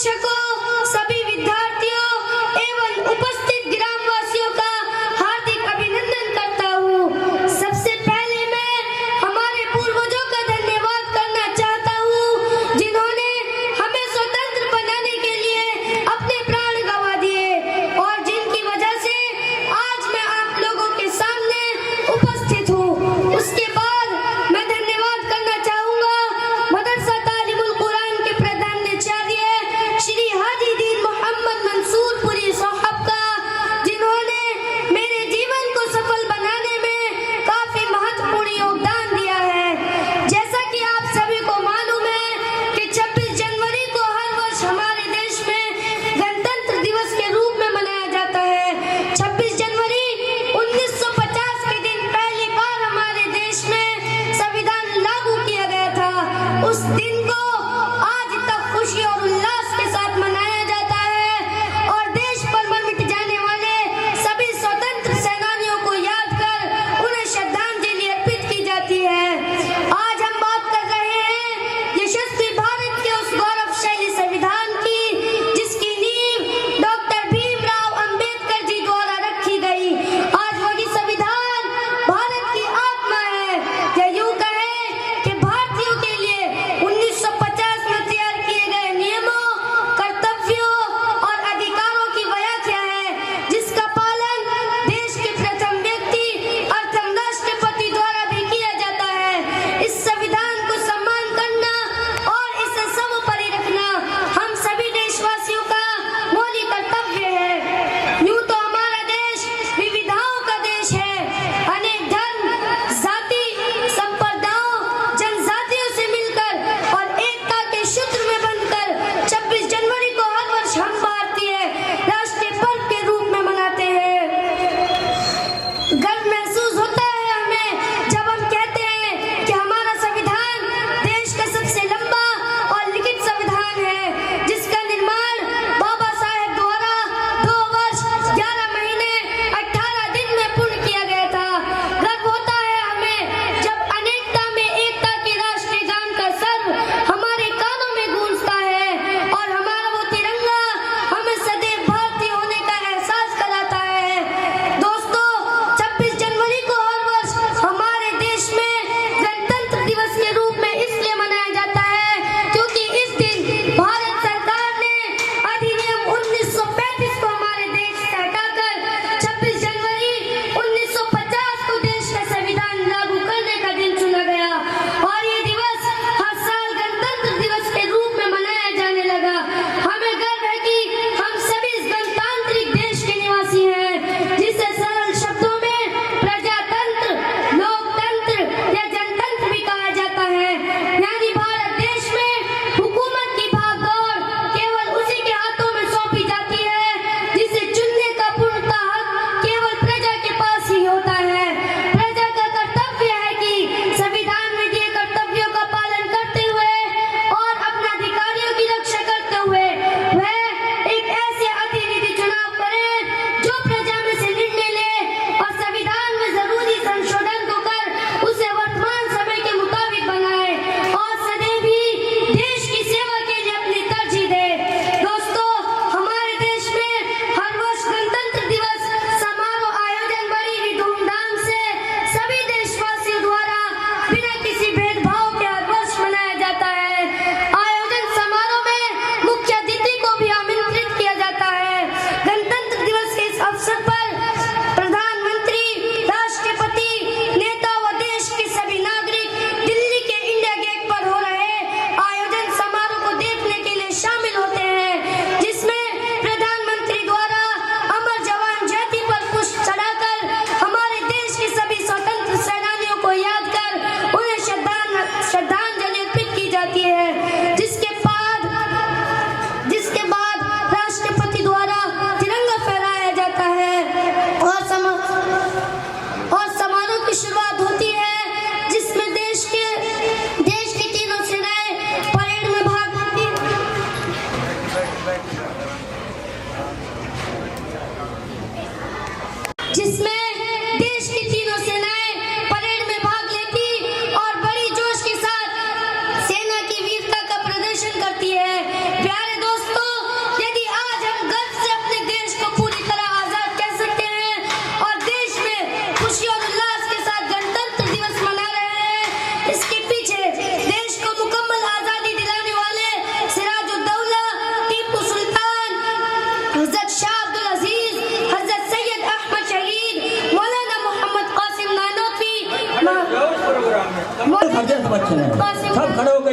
शिक्षकों, सभी विद्यार्थियों एवं उपस्थित ग्रामवासियों का हार्दिक अभिनंदन करता हूँ। सबसे पहले मैं हमारे पूर्वजों का धन्यवाद करना चाहता हूँ, जिन्होंने हमें स्वतंत्र बनाने के लिए अपने प्राण गंवा दिए और जिनकी वजह से आज मैं आप लोगों के सामने उपस्थित हूँ। उसके बाद मैं धन्यवाद करना चाहूँगा मदरसा तालीमुल कुरान के प्रधानाचार्य श्री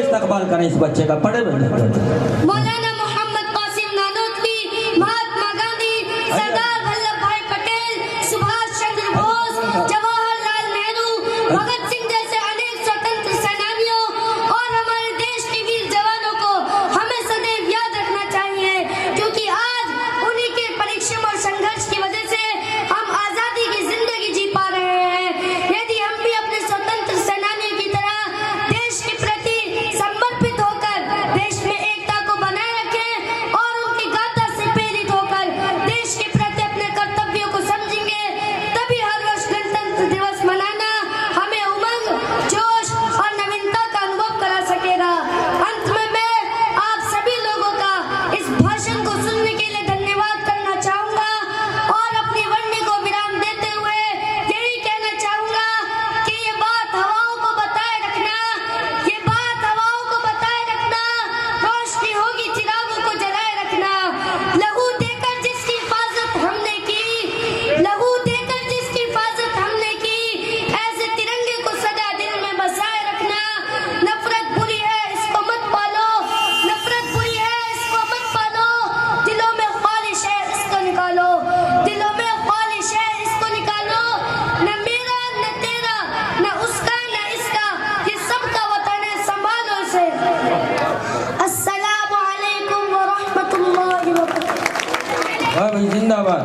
इस्तकबाल करें इस बच्चे का। पढ़े मौलाना मोहम्मद कासिम नानोतवी, महात्मा गांधी, सरदार वल्लभ भाई पटेल, सुभाष चंद्र बोस, जवाहरलाल नेहरू, भगत सिंह जैसे अनेक स्वतंत्र सेनानियों और हमारे देश के वीर जवानों को हमें सदैव याद रखना चाहिए, क्योंकि आज उन्हीं के परिश्रम और संघर्ष की वजह से हम आजादी की जिंदगी जी पा रहे हैं। यदि हम भी अपने स्वतंत्र सेनानियों की तरह देश के प्रति समर्पित होकर देश में एकता को बनाए रखें और उनकी गाथा से प्रेरित होकर देश के प्रति अपने कर्तव्यों को समझेंगे, तभी हर वर्ष गणतंत्र दिवस मनाना हमें उमंग, जोश और नवीनता का अनुभव करा सकेगा। अंत में मैं आप सभी लोगों का इस भाषण को सुनने के लिए धन्यवाद करना चाहूंगा और अपनी वाणी को विराम देते हुए यही कहना चाहूंगा कि ये बात हवाओं को बताए रखना, ये बात हवाओं को बताए रखना, रोशनी होगी चिरागों को जलाए रखना। लहू देकर जिसकी हिफाजत हमने की, लहू देकर जिसकी हिफाजत हमने की, ऐसे तिरंगे को सदा दिल में बसाए रखना। नफरत बुरी है इसको मत पालो, नफरत बुरी है इसको मत पालो, दिलों में ख्वाहिश है इसको निकालो, दिलों में ख्वाहिश है इसको निकालो। न मेरा न तेरा न उसका न इसका, ये सबका वतन है, संभालो इसे। अस्सलामु अलैकुम व रहमतुल्लाहि व बरकातहू। भाई जिंदाबाद।